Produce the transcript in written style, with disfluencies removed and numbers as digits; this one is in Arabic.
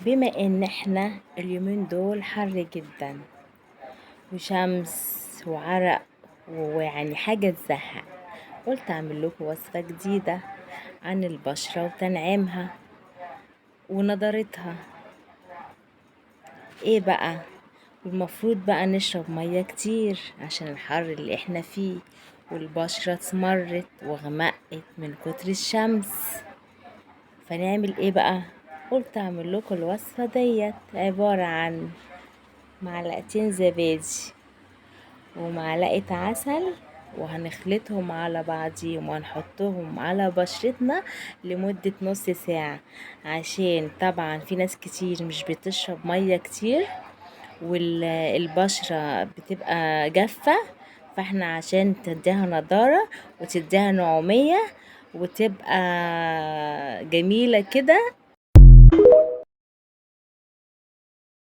بما ان احنا اليومين دول حر جدا وشمس وعرق ويعني حاجة تزهق، قلت اعمل لكم وصفة جديدة عن البشرة وتنعيمها ونضارتها. ايه بقى؟ المفروض بقى نشرب مية كتير عشان الحر اللي احنا فيه، والبشرة اسمرت وغمقت من كتر الشمس. فنعمل ايه بقى؟ قلت اعمل لكم الوصفة ديت، عبارة عن معلقتين زبادي ومعلقة عسل، وهنخلطهم على بعضيهم وهنحطهم على بشرتنا لمدة نص ساعة، عشان طبعا في ناس كتير مش بتشرب مية كتير والبشرة بتبقى جافة. فاحنا عشان تديها نضارة وتديها نعومية وتبقى جميلة كده،